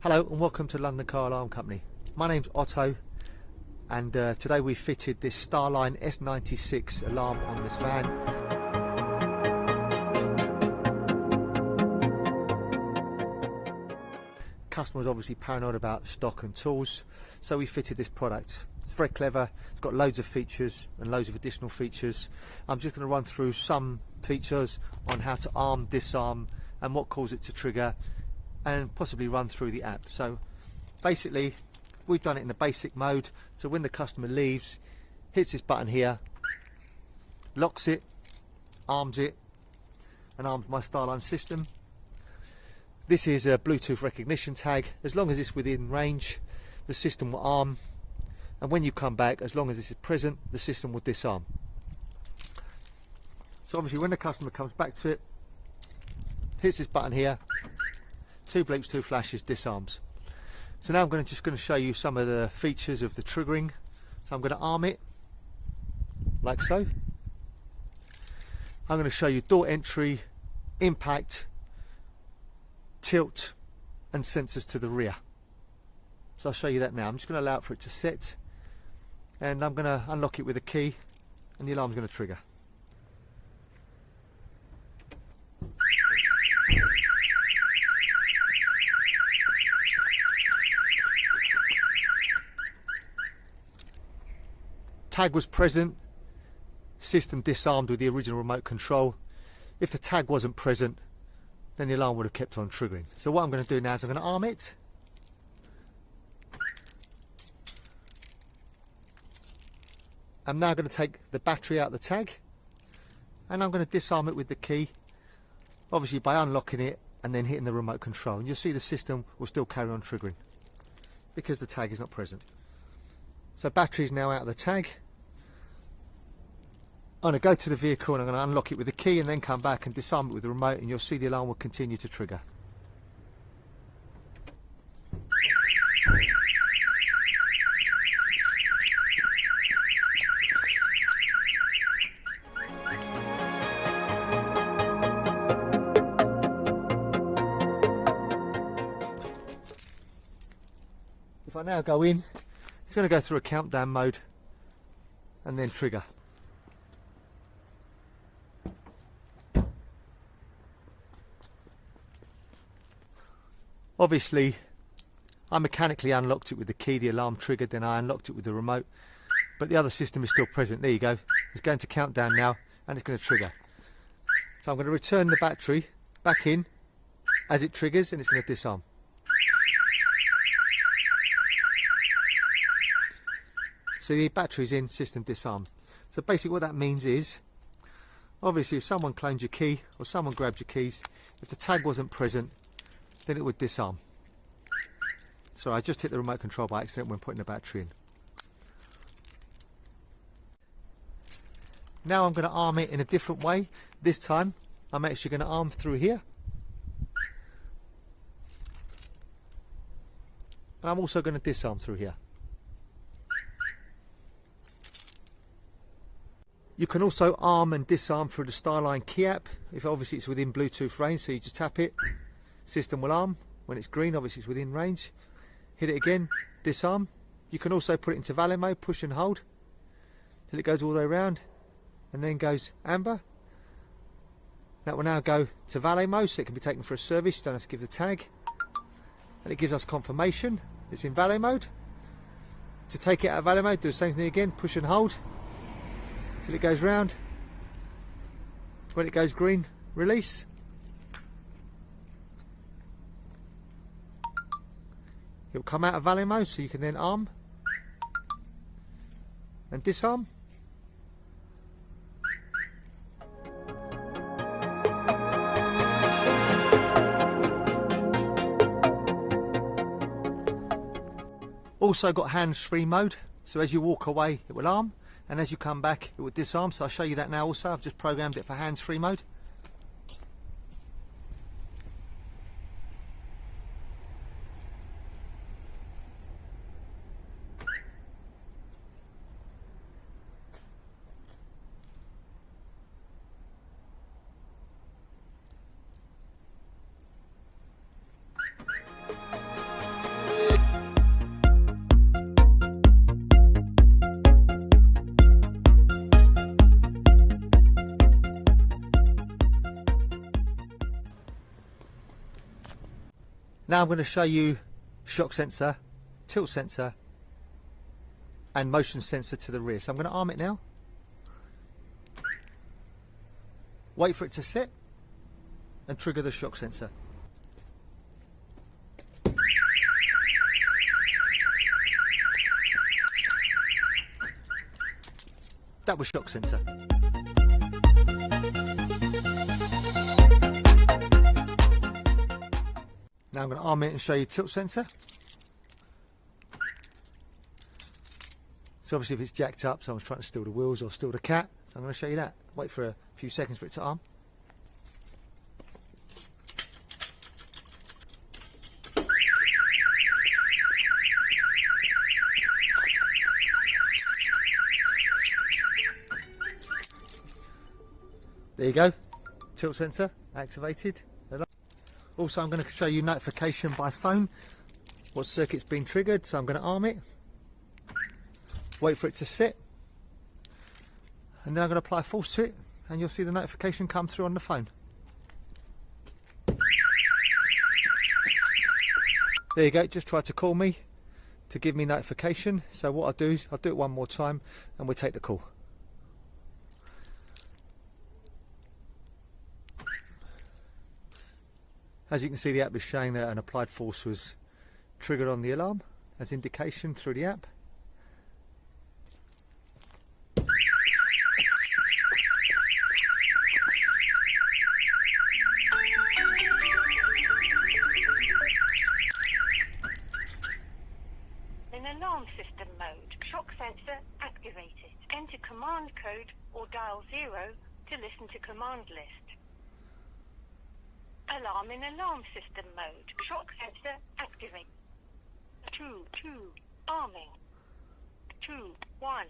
Hello and welcome to London Car Alarm Company. My name's Otto and today we fitted this StarLine S96 alarm on this van. Customer was obviously paranoid about stock and tools, so we fitted this product. It's very clever, it's got loads of features and loads of additional features. I'm just going to run through some features on how to arm, disarm and what caused it to trigger, and possibly run through the app. So basically we've done it in the basic mode, so when the customer leaves, hits this button here, locks it, arms it, and arms my StarLine system. This is a Bluetooth recognition tag. As long as it's within range, the system will arm, and when you come back, as long as this is present, the system will disarm. So obviously when the customer comes back to it, hits this button here, 2 bleeps, 2 flashes, disarms. So now I'm just going to show you some of the features of the triggering. So I'm going to arm it like so. I'm going to show you door entry, impact, tilt and sensors to the rear. So I'll show you that now. I'm just going to allow it for it to set, and I'm going to unlock it with a key and the alarm's going to trigger. Tag was present, system disarmed with the original remote control. If the tag wasn't present, then the alarm would have kept on triggering. So what I'm going to do now is I'm going to arm it. I'm now going to take the battery out of the tag, and I'm going to disarm it with the key, obviously by unlocking it and then hitting the remote control. And you'll see the system will still carry on triggering because the tag is not present. So battery is now out of the tag. I'm going to go to the vehicle and I'm going to unlock it with the key and then come back and disarm it with the remote, and you'll see the alarm will continue to trigger. If I now go in, it's going to go through a countdown mode and then trigger. Obviously I mechanically unlocked it with the key, the alarm triggered, then I unlocked it with the remote, but the other system is still present. There you go, it's going to countdown now and it's going to trigger. So I'm going to return the battery back in as it triggers and it's going to disarm. So the battery's in, system disarm. So basically what that means is, obviously if someone cloned your key or someone grabbed your keys, if the tag wasn't present, then it would disarm. So I just hit the remote control by accident when putting the battery in. Now I'm going to arm it in a different way. This time I'm actually going to arm through here. And I'm also going to disarm through here. You can also arm and disarm through the StarLine key app, if obviously it's within Bluetooth range. So you just tap it, system will arm. When it's green, obviously it's within range. Hit it again, disarm. You can also put it into valet mode, push and hold till it goes all the way around and then goes amber. That will now go to valet mode, so it can be taken for a service. You don't have to give the tag, and it gives us confirmation it's in valet mode. To take it out of valet mode, do the same thing again, push and hold till it goes round. When it goes green, release. It will come out of valet mode, so you can then arm and disarm. Also got hands-free mode, so as you walk away it will arm, and as you come back it will disarm. So I'll show you that now also. I've just programmed it for hands-free mode. Now I'm going to show you shock sensor, tilt sensor and motion sensor to the rear. So I'm going to arm it now. Wait for it to set and trigger the shock sensor. That was shock sensor. Now I'm going to arm it and show you tilt sensor. So obviously if it's jacked up, someone's trying to steal the wheels or steal the cat. So I'm going to show you that. Wait for a few seconds for it to arm. There you go, tilt sensor activated. Also I'm going to show you notification by phone, what circuit's been triggered. So I'm going to arm it, wait for it to set, and then I'm going to apply force to it and you'll see the notification come through on the phone. There you go, just try to call me to give me notification. So what I'll do is I'll do it one more time and we'll take the call. As you can see, the app is showing that an applied force was triggered on the alarm as indication through the app. In alarm system mode, shock sensor activated. Enter command code or dial 0 to listen to command list. Alarm in alarm system mode. Shock sensor activate. 2, arming. 2, 1.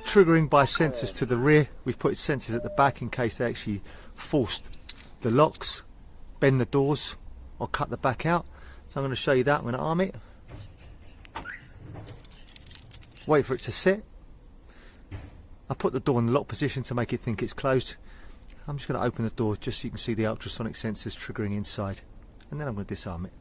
Triggering by sensors to the rear. We've put sensors at the back in case they actually forced the locks, bend the doors or cut the back out. So I'm going to show you that. I'm going to arm it. Wait for it to set. I put the door in the lock position to make it think it's closed. I'm just going to open the door just so you can see the ultrasonic sensors triggering inside, and then I'm going to disarm it.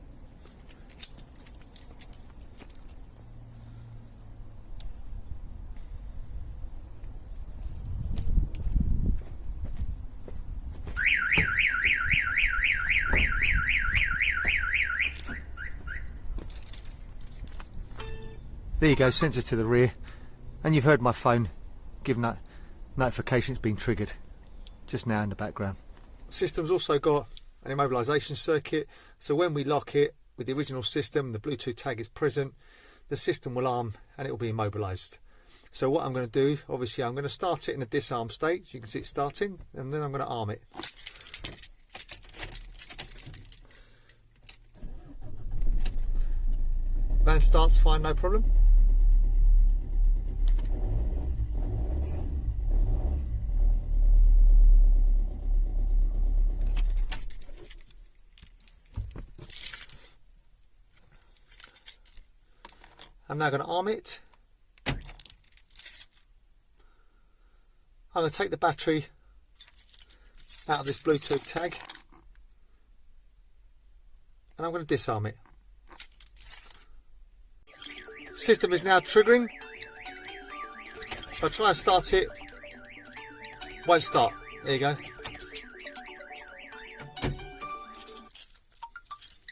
There you go, sensors to the rear, and you've heard my phone give notification it's been triggered just now in the background. The system's also got an immobilisation circuit, so when we lock it with the original system, the Bluetooth tag is present, the system will arm and it will be immobilised. So what I'm going to do, obviously I'm going to start it in a disarm state, you can see it starting, and then I'm going to arm it. Van starts fine, no problem. I'm now going to arm it. I'm going to take the battery out of this Bluetooth tag and I'm going to disarm it. System is now triggering. If I try and start it, won't start. There you go.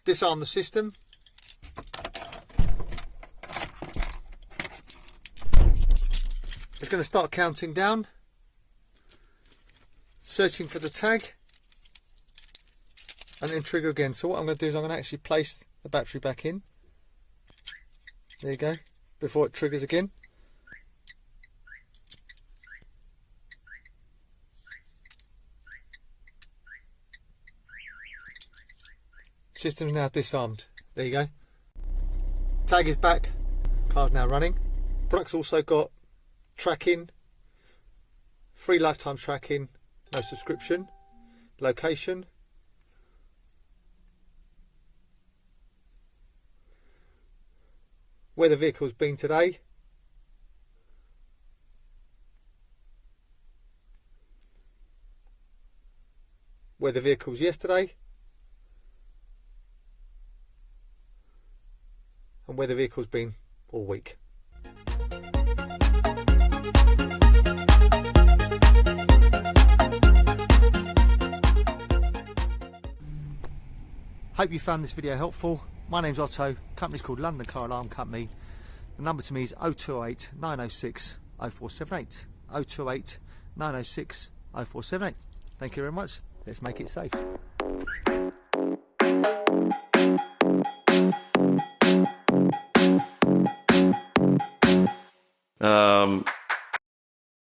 Disarm the system. It's going to start counting down, searching for the tag, and then trigger again. So what I'm going to do is I'm going to actually place the battery back in. There you go, before it triggers again. System is now disarmed. There you go. Tag is back, car's now running. Product's also got tracking, free lifetime tracking, no subscription, location, where the vehicle's been today, where the vehicle was yesterday, where the vehicle's been all week. Hope you found this video helpful. My name's Otto, company's called London Car Alarm Company. The number to me is 028 906 0478. 028 906 0478. Thank you very much. Let's make it safe.